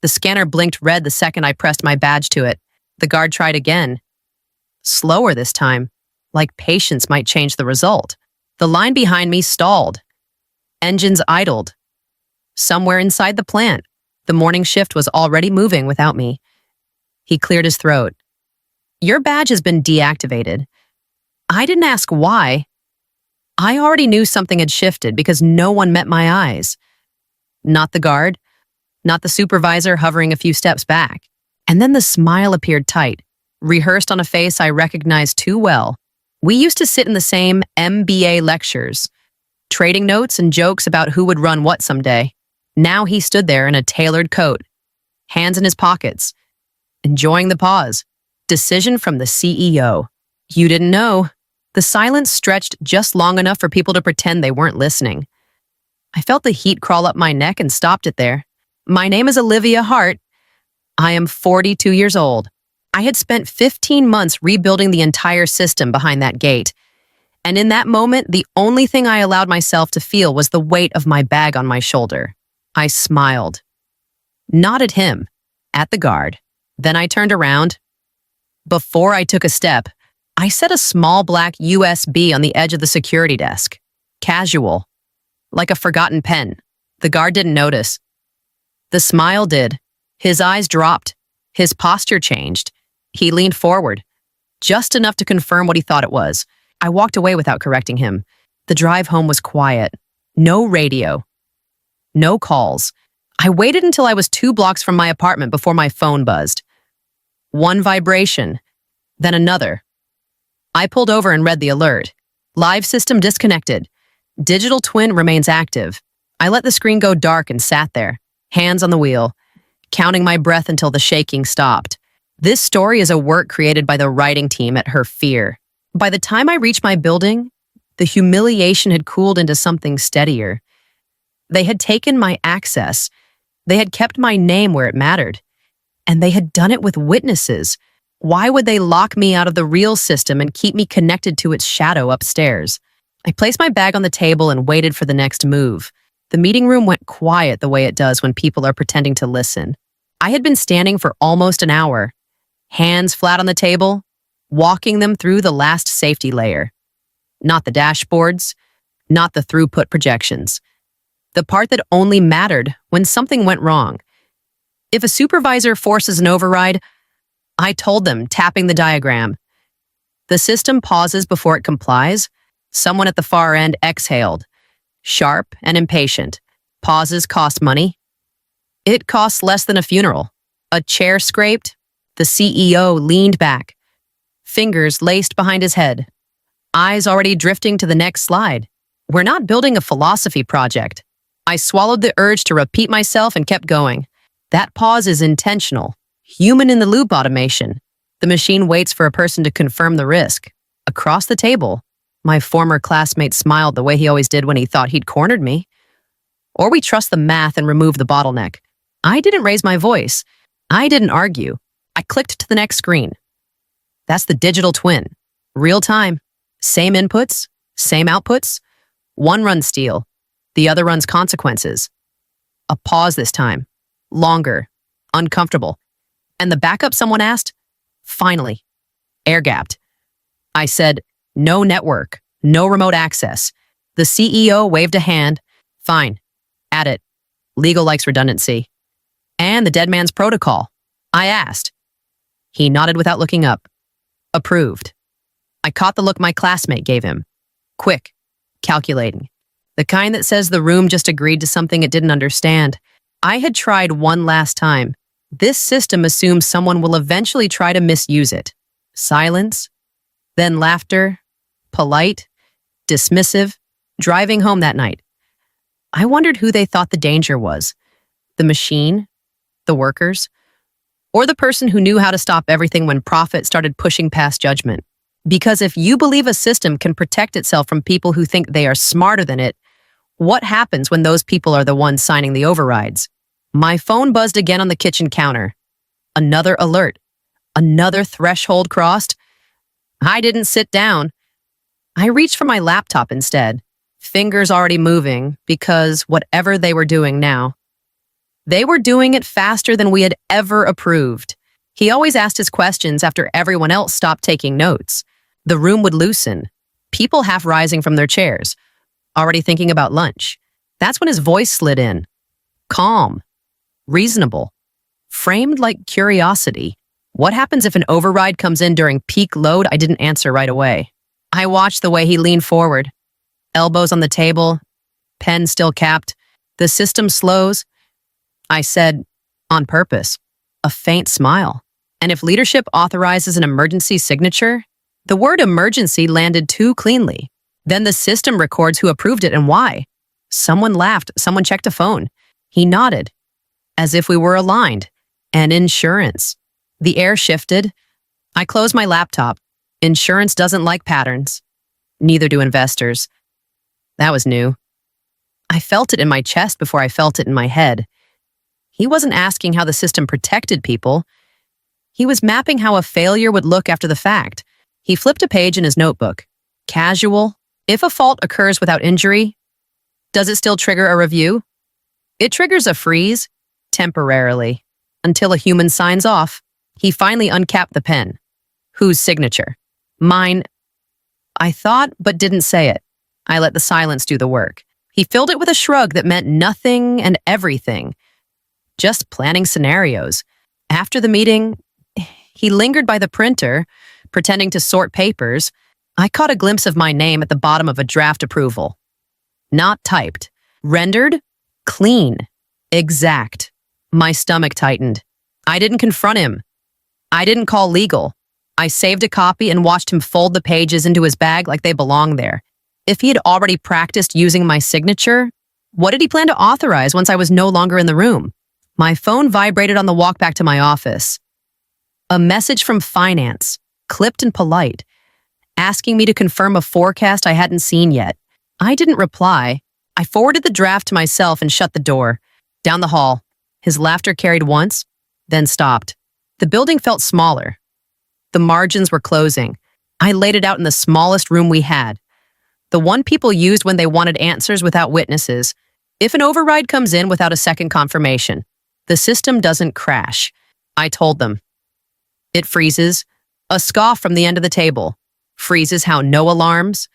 The scanner blinked red the second I pressed my badge to it. The guard tried again. Slower this time, like patience might change the result. The line behind me stalled. Engines idled. Somewhere inside the plant, the morning shift was already moving without me. He cleared his throat. Your badge has been deactivated. I didn't ask why. I already knew something had shifted because no one met my eyes. Not the guard, not the supervisor hovering a few steps back. And then the smile appeared tight, rehearsed on a face I recognized too well. We used to sit in the same MBA lectures, trading notes and jokes about who would run what someday. Now he stood there in a tailored coat, hands in his pockets, enjoying the pause. Decision from the CEO. You didn't know. The silence stretched just long enough for people to pretend they weren't listening. I felt the heat crawl up my neck and stopped it there. My name is Olivia Hart. I am 42 years old. I had spent 15 months rebuilding the entire system behind that gate. And in that moment, the only thing I allowed myself to feel was the weight of my bag on my shoulder. I smiled. Not at him, at the guard. Then I turned around. Before I took a step, I set a small black USB on the edge of the security desk. Casual. Like a forgotten pen. The guard didn't notice. The smile did. His eyes dropped. His posture changed. He leaned forward, just enough to confirm what he thought it was. I walked away without correcting him. The drive home was quiet. No radio. No calls. I waited until I was 2 blocks from my apartment before my phone buzzed. One vibration, then another. I pulled over and read the alert. Live system disconnected. Digital twin remains active. I let the screen go dark and sat there, hands on the wheel, counting my breath until the shaking stopped. This story is a work created by the writing team at Her Fear. By the time I reached my building, the humiliation had cooled into something steadier. They had taken my access. They had kept my name where it mattered. And they had done it with witnesses. Why would they lock me out of the real system and keep me connected to its shadow upstairs? I placed my bag on the table and waited for the next move. The meeting room went quiet the way it does when people are pretending to listen. I had been standing for almost an hour, hands flat on the table, walking them through the last safety layer. Not the dashboards, not the throughput projections. The part that only mattered when something went wrong. If a supervisor forces an override, I told them, tapping the diagram. The system pauses before it complies. Someone at the far end exhaled, sharp and impatient. Pauses cost money. It costs less than a funeral. A chair scraped. The CEO leaned back, fingers laced behind his head, eyes already drifting to the next slide. We're not building a philosophy project. I swallowed the urge to repeat myself and kept going. That pause is intentional. Human-in-the-loop automation. The machine waits for a person to confirm the risk. Across the table, my former classmate smiled the way he always did when he thought he'd cornered me. Or we trust the math and remove the bottleneck. I didn't raise my voice. I didn't argue. I clicked to the next screen. That's the digital twin. Real time. Same inputs, same outputs. One runs steel. The other runs consequences. A pause this time. Longer. Uncomfortable. And the backup someone asked? Finally. Air-gapped. I said, no network, no remote access. The CEO waved a hand. Fine. Add it. Legal likes redundancy. And the dead man's protocol. I asked. He nodded without looking up. Approved. I caught the look my classmate gave him. Quick. Calculating. The kind that says the room just agreed to something it didn't understand. I had tried one last time. This system assumes someone will eventually try to misuse it. Silence, then laughter, polite, dismissive, driving home that night. I wondered who they thought the danger was. The machine, the workers, or the person who knew how to stop everything when profit started pushing past judgment. Because if you believe a system can protect itself from people who think they are smarter than it, what happens when those people are the ones signing the overrides? My phone buzzed again on the kitchen counter. Another alert. Another threshold crossed. I didn't sit down. I reached for my laptop instead, fingers already moving because whatever they were doing now, They were doing it faster than we had ever approved. He always asked his questions after everyone else stopped taking notes. The room would loosen, people half rising from their chairs, already thinking about lunch. That's when his voice slid in. Calm, reasonable, framed like curiosity. What happens if an override comes in during peak load I didn't answer right away? I watched the way he leaned forward, elbows on the table, pen still capped. The system slows. I said, on purpose, a faint smile. And if leadership authorizes an emergency signature, the word emergency landed too cleanly. Then the system records who approved it and why. Someone laughed, someone checked a phone. He nodded, as if we were aligned. And insurance. The air shifted. I closed my laptop. Insurance doesn't like patterns. Neither do investors. That was new. I felt it in my chest before I felt it in my head. He wasn't asking how the system protected people. He was mapping how a failure would look after the fact. He flipped a page in his notebook. Casual. If a fault occurs without injury, does it still trigger a review? It triggers a freeze, temporarily, until a human signs off. He finally uncapped the pen. Whose signature? Mine. I thought, but didn't say it. I let the silence do the work. He filled it with a shrug that meant nothing and everything. Just planning scenarios. After the meeting, he lingered by the printer, pretending to sort papers. I caught a glimpse of my name at the bottom of a draft approval. Not typed. Rendered. Clean. Exact. My stomach tightened. I didn't confront him. I didn't call legal. I saved a copy and watched him fold the pages into his bag like they belonged there. If he had already practiced using my signature, what did he plan to authorize once I was no longer in the room? My phone vibrated on the walk back to my office. A message from finance, clipped and polite, asking me to confirm a forecast I hadn't seen yet. I didn't reply. I forwarded the draft to myself and shut the door. Down the hall, his laughter carried once, then stopped. The building felt smaller. The margins were closing. I laid it out in the smallest room we had. The one people used when they wanted answers without witnesses. If an override comes in without a second confirmation, the system doesn't crash. I told them. It freezes. A scoff from the end of the table. Freezes how no alarms,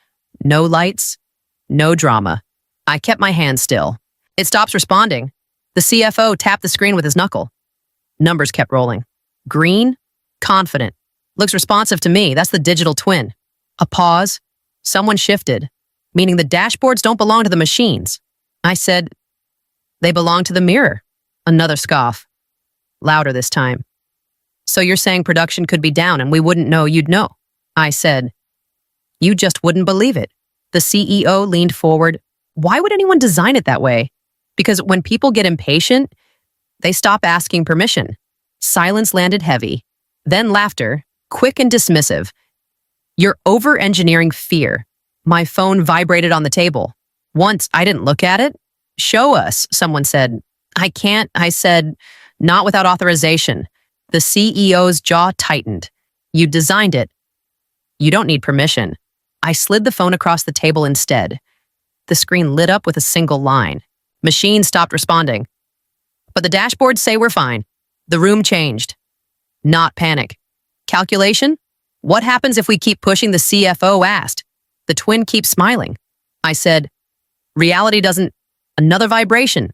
no lights, no drama. I kept my hand still. It stops responding. The CFO tapped the screen with his knuckle. Numbers kept rolling. Green, confident. Looks responsive to me. That's the digital twin. A pause. Someone shifted, meaning the dashboards don't belong to the machines. I said, they belong to the mirror. Another scoff. Louder this time. So you're saying production could be down and we wouldn't know you'd know? I said, you just wouldn't believe it. The CEO leaned forward. Why would anyone design it that way? Because when people get impatient, they stop asking permission. Silence landed heavy. Then laughter, quick and dismissive. You're over-engineering fear. My phone vibrated on the table. Once I didn't look at it. Show us, someone said. I can't, I said, not without authorization. The CEO's jaw tightened. You designed it. You don't need permission. I slid the phone across the table instead. The screen lit up with a single line. Machine stopped responding. But the dashboards say we're fine. The room changed. Not panic. Calculation? What happens if we keep pushing? The CFO asked. The twin keeps smiling. I said, reality doesn't. Another vibration.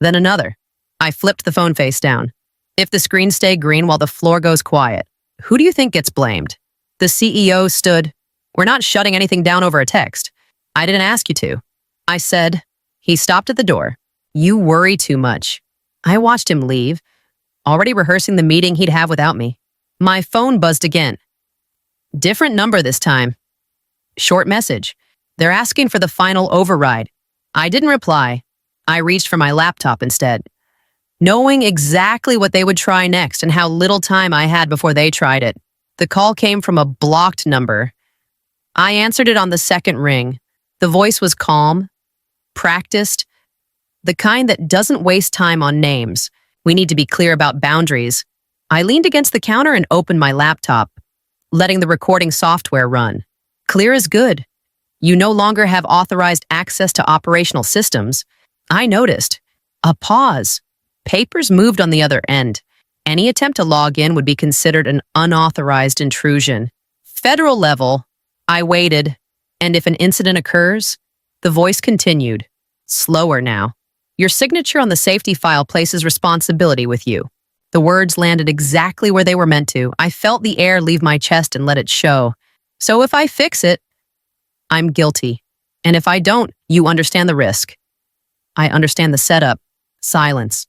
Then another. I flipped the phone face down. If the screen stay green while the floor goes quiet, who do you think gets blamed? The CEO stood. We're not shutting anything down over a text. I didn't ask you to. I said. He stopped at the door. You worry too much. I watched him leave, already rehearsing the meeting he'd have without me. My phone buzzed again. Different number this time. Short message. They're asking for the final override. I didn't reply. I reached for my laptop instead, knowing exactly what they would try next and how little time I had before they tried it. The call came from a blocked number. I answered it on the second ring. The voice was calm, practiced, the kind that doesn't waste time on names. We need to be clear about boundaries. I leaned against the counter and opened my laptop, letting the recording software run. Clear is good. You no longer have authorized access to operational systems. I noticed. A pause. Papers moved on the other end. Any attempt to log in would be considered an unauthorized intrusion. Federal level, I waited, and if an incident occurs, the voice continued, slower now. Your signature on the safety file places responsibility with you. The words landed exactly where they were meant to. I felt the air leave my chest and let it show. So if I fix it, I'm guilty. And if I don't, you understand the risk. I understand the setup. Silence.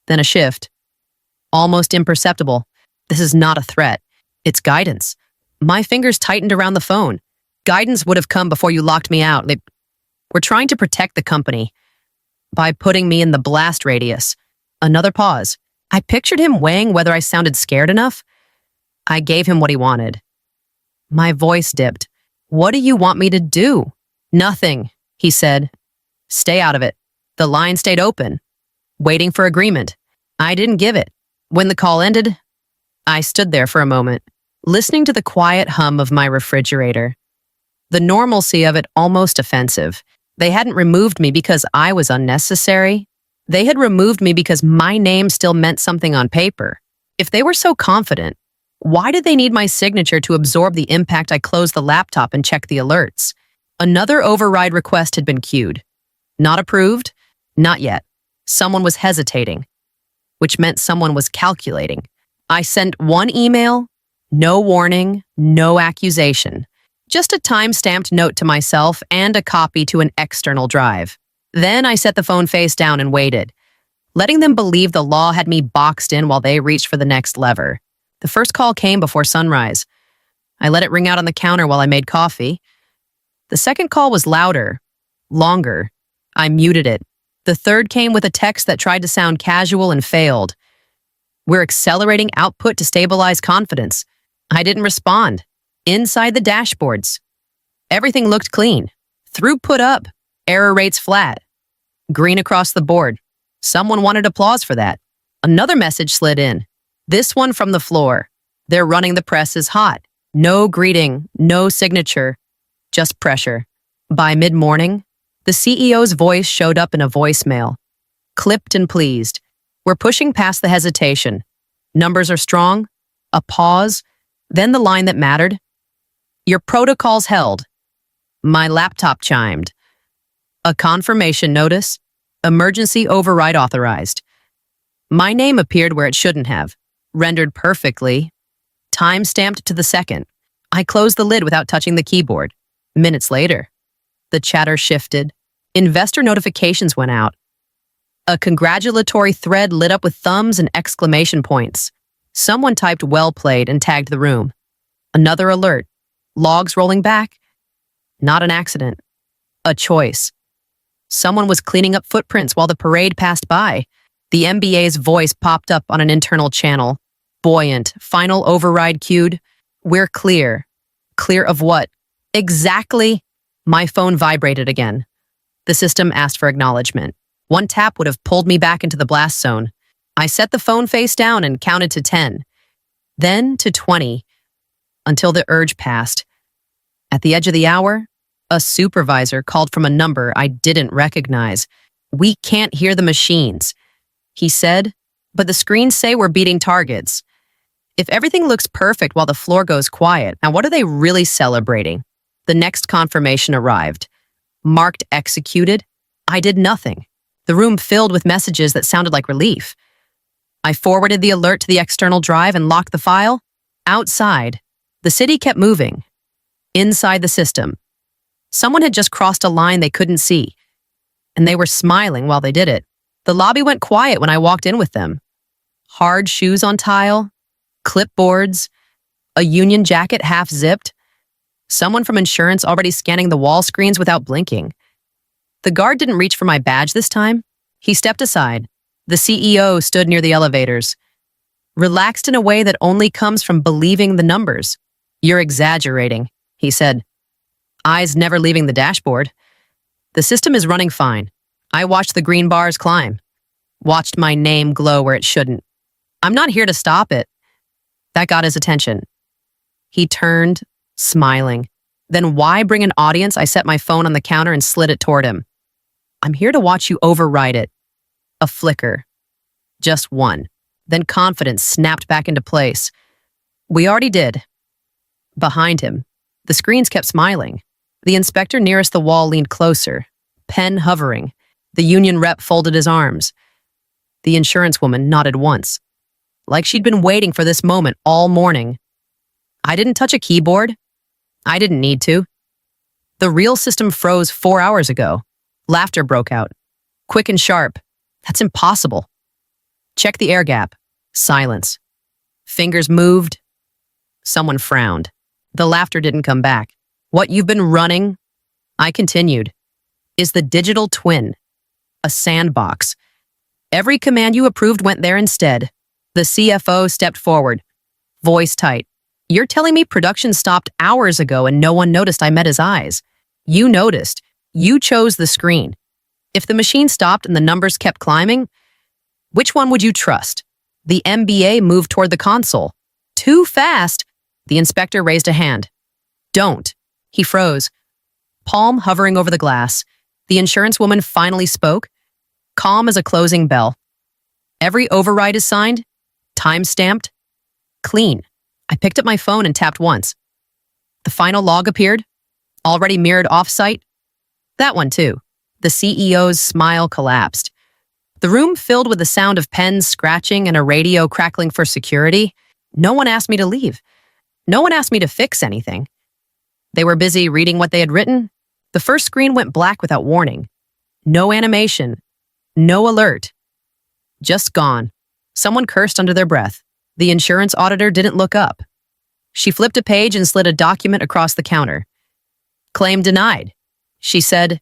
Then a shift. Almost imperceptible. This is not a threat. It's guidance. My fingers tightened around the phone. Guidance would have come before you locked me out. We're trying to protect the company by putting me in the blast radius. Another pause. I pictured him weighing whether I sounded scared enough. I gave him what he wanted. My voice dipped. What do you want me to do? Nothing, he said. Stay out of it. The line stayed open, waiting for agreement. I didn't give it. When the call ended, I stood there for a moment, listening to the quiet hum of my refrigerator. The normalcy of it almost offensive. They hadn't removed me because I was unnecessary. They had removed me because my name still meant something on paper. If they were so confident, why did they need my signature to absorb the impact I closed the laptop and checked the alerts? Another override request had been queued. Not approved? Not yet. Someone was hesitating, which meant someone was calculating. I sent one email, no warning, no accusation. Just a time-stamped note to myself and a copy to an external drive. Then I set the phone face down and waited, letting them believe the law had me boxed in while they reached for the next lever. The first call came before sunrise. I let it ring out on the counter while I made coffee. The second call was louder, longer. I muted it. The third came with a text that tried to sound casual and failed. We're accelerating output to stabilize confidence. I didn't respond. Inside the dashboards, everything looked clean. Throughput up, error rates flat. Green across the board. Someone wanted applause for that. Another message slid in. This one from the floor. They're running the presses hot. No greeting, no signature, just pressure. By mid-morning, the CEO's voice showed up in a voicemail. Clipped and pleased. We're pushing past the hesitation. Numbers are strong. A pause. Then the line that mattered. Your protocol's held. My laptop chimed. A confirmation notice. Emergency override authorized. My name appeared where it shouldn't have. Rendered perfectly. Time stamped to the second. I closed the lid without touching the keyboard. Minutes later, the chatter shifted. Investor notifications went out. A congratulatory thread lit up with thumbs and exclamation points. Someone typed "well played" and tagged the room. Another alert. Logs rolling back. Not an accident. A choice. Someone was cleaning up footprints while the parade passed by. The MBA's voice popped up on an internal channel. Buoyant. Final override queued. We're clear. Clear of what? Exactly. My phone vibrated again. The system asked for acknowledgement. One tap would have pulled me back into the blast zone. I set the phone face down and counted to 10. Then to 20. Until the urge passed. At the edge of the hour, a supervisor called from a number I didn't recognize. We can't hear the machines, he said, but the screens say we're beating targets. If everything looks perfect while the floor goes quiet, now what are they really celebrating? The next confirmation arrived. Marked executed. I did nothing. The room filled with messages that sounded like relief. I forwarded the alert to the external drive and locked the file. Outside, the city kept moving. Inside the system, someone had just crossed a line they couldn't see, and they were smiling while they did it. The lobby went quiet when I walked in with them. Hard shoes on tile, clipboards, a union jacket half-zipped, someone from insurance already scanning the wall screens without blinking. The guard didn't reach for my badge this time. He stepped aside. The CEO stood near the elevators, relaxed in a way that only comes from believing the numbers. You're exaggerating, he said. Eyes never leaving the dashboard. The system is running fine. I watched the green bars climb. Watched my name glow where it shouldn't. I'm not here to stop it. That got his attention. He turned, smiling. Then why bring an audience? I set my phone on the counter and slid it toward him. I'm here to watch you override it. A flicker. Just one. Then confidence snapped back into place. We already did. Behind him, the screens kept smiling. The inspector nearest the wall leaned closer, pen hovering. The union rep folded his arms. The insurance woman nodded once, like she'd been waiting for this moment all morning. I didn't touch a keyboard. I didn't need to. The real system froze 4 hours ago. Laughter broke out, quick and sharp. That's impossible. Check the air gap. Silence. Fingers moved. Someone frowned. The laughter didn't come back. What you've been running, I continued, is the digital twin. A sandbox. Every command you approved went there instead. The CFO stepped forward, voice tight. You're telling me production stopped hours ago and no one noticed I met his eyes? You noticed. You chose the screen. If the machine stopped and the numbers kept climbing, which one would you trust? The MBA moved toward the console. Too fast. The inspector raised a hand. Don't. He froze, palm hovering over the glass. The insurance woman finally spoke, calm as a closing bell. Every override is signed, time-stamped, clean. I picked up my phone and tapped once. The final log appeared, already mirrored off-site. That one too. The CEO's smile collapsed. The room filled with the sound of pens scratching and a radio crackling for security. No one asked me to leave. No one asked me to fix anything. They were busy reading what they had written. The first screen went black without warning. No animation. No alert. Just gone. Someone cursed under their breath. The insurance auditor didn't look up. She flipped a page and slid a document across the counter. Claim denied, she said,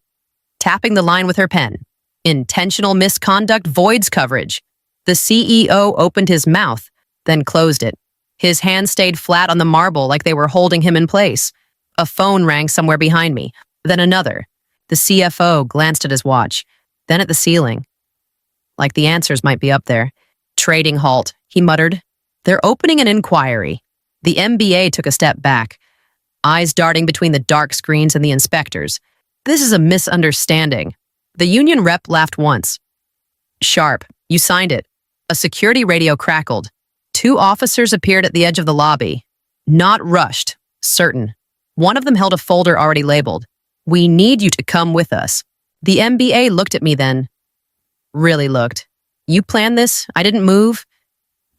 tapping the line with her pen. Intentional misconduct voids coverage. The CEO opened his mouth, then closed it. His hands stayed flat on the marble like they were holding him in place. A phone rang somewhere behind me, then another. The CFO glanced at his watch, then at the ceiling. Like the answers might be up there. Trading halt, he muttered. They're opening an inquiry. The MBA took a step back, eyes darting between the dark screens and the inspectors. This is a misunderstanding. The union rep laughed once. Sharp, you signed it. A security radio crackled. 2 officers appeared at the edge of the lobby. Not rushed, certain. One of them held a folder already labeled. We need you to come with us. The MBA looked at me then. Really looked. You planned this? I didn't move?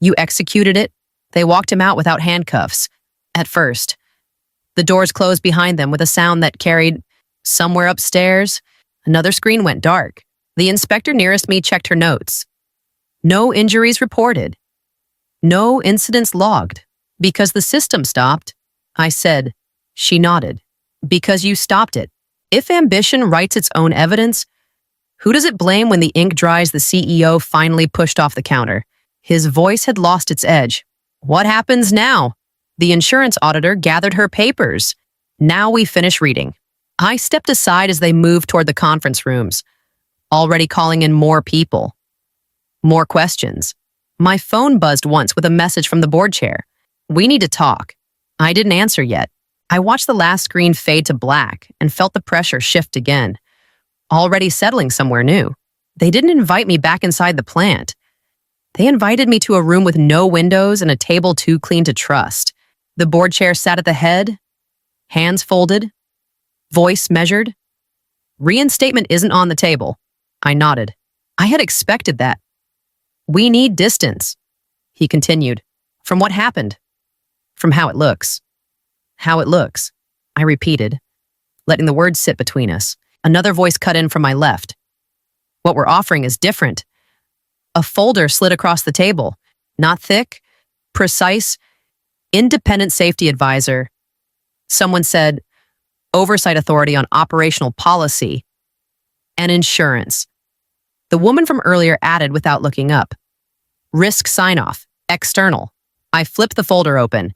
You executed it? They walked him out without handcuffs. At first. The doors closed behind them with a sound that carried somewhere upstairs. Another screen went dark. The inspector nearest me checked her notes. No injuries reported. No incidents logged. Because the system stopped, I said. She nodded. Because you stopped it. If ambition writes its own evidence, who does it blame when the ink dries? The CEO finally pushed off the counter. His voice had lost its edge. What happens now? The insurance auditor gathered her papers. Now we finish reading. I stepped aside as they moved toward the conference rooms, already calling in more people. More questions. My phone buzzed once with a message from the board chair. We need to talk. I didn't answer yet. I watched the last screen fade to black and felt the pressure shift again. Already settling somewhere new. They didn't invite me back inside the plant. They invited me to a room with no windows and a table too clean to trust. The board chair sat at the head, hands folded, voice measured. Reinstatement isn't on the table. I nodded. I had expected that. We need distance, he continued. From what happened? From how it looks. How it looks, I repeated, letting the words sit between us. Another voice cut in from my left. What we're offering is different. A folder slid across the table. Not thick, precise, independent safety advisor. Someone said, oversight authority on operational policy and insurance. The woman from earlier added without looking up. Risk sign-off, external. I flipped the folder open.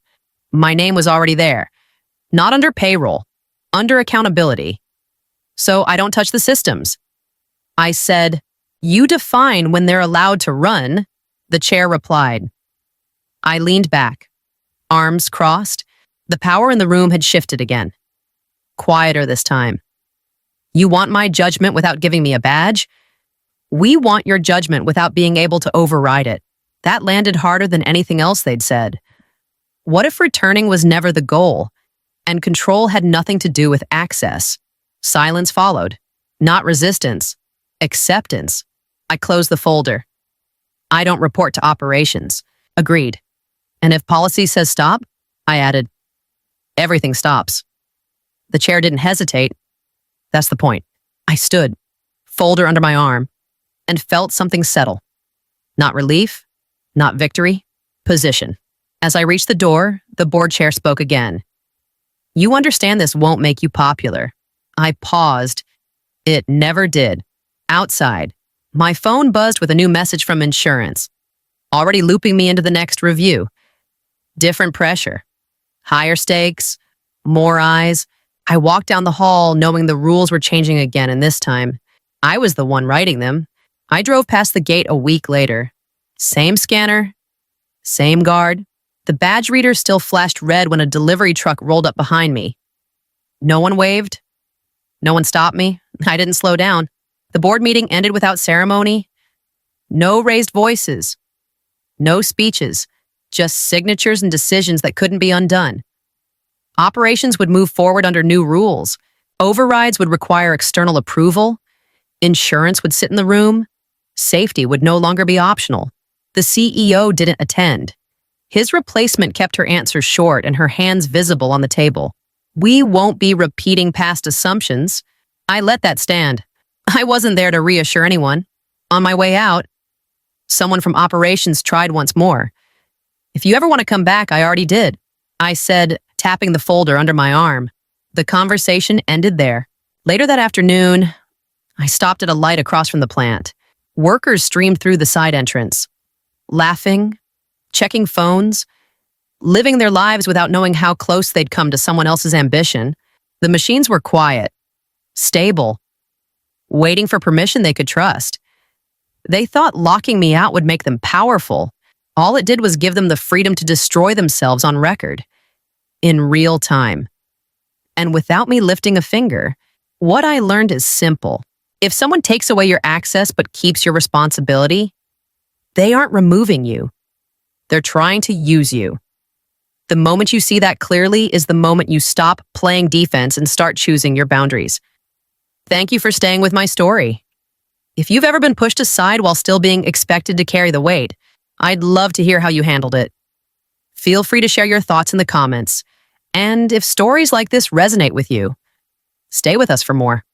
My name was already there. Not under payroll, under accountability. So I don't touch the systems. I said, you define when they're allowed to run, the chair replied. I leaned back, arms crossed. The power in the room had shifted again. Quieter this time. You want my judgment without giving me a badge? We want your judgment without being able to override it. That landed harder than anything else they'd said. What if returning was never the goal, and control had nothing to do with access? Silence followed. Not resistance. Acceptance. I closed the folder. I don't report to operations. Agreed. And if policy says stop, I added, everything stops. The chair didn't hesitate. That's the point. I stood, folder under my arm, and felt something settle. Not relief, not victory, position. As I reached the door, the board chair spoke again. You understand this won't make you popular. I paused. It never did. Outside, my phone buzzed with a new message from insurance, already looping me into the next review. Different pressure. Higher stakes. More eyes. I walked down the hall knowing the rules were changing again, and this time, I was the one writing them. I drove past the gate a week later. Same scanner. Same guard. The badge reader still flashed red when a delivery truck rolled up behind me. No one waved. No one stopped me. I didn't slow down. The board meeting ended without ceremony. No raised voices. No speeches. Just signatures and decisions that couldn't be undone. Operations would move forward under new rules. Overrides would require external approval. Insurance would sit in the room. Safety would no longer be optional. The CEO didn't attend. His replacement kept her answers short and her hands visible on the table. We won't be repeating past assumptions. I let that stand. I wasn't there to reassure anyone. On my way out, someone from operations tried once more. If you ever want to come back, I already did, I said, tapping the folder under my arm. The conversation ended there. Later that afternoon, I stopped at a light across from the plant. Workers streamed through the side entrance, laughing, checking phones, living their lives without knowing how close they'd come to someone else's ambition. The machines were quiet, stable, waiting for permission they could trust. They thought locking me out would make them powerful. All it did was give them the freedom to destroy themselves on record, in real time. And without me lifting a finger, what I learned is simple. If someone takes away your access but keeps your responsibility, they aren't removing you. They're trying to use you. The moment you see that clearly is the moment you stop playing defense and start choosing your boundaries. Thank you for staying with my story. If you've ever been pushed aside while still being expected to carry the weight, I'd love to hear how you handled it. Feel free to share your thoughts in the comments. And if stories like this resonate with you, stay with us for more.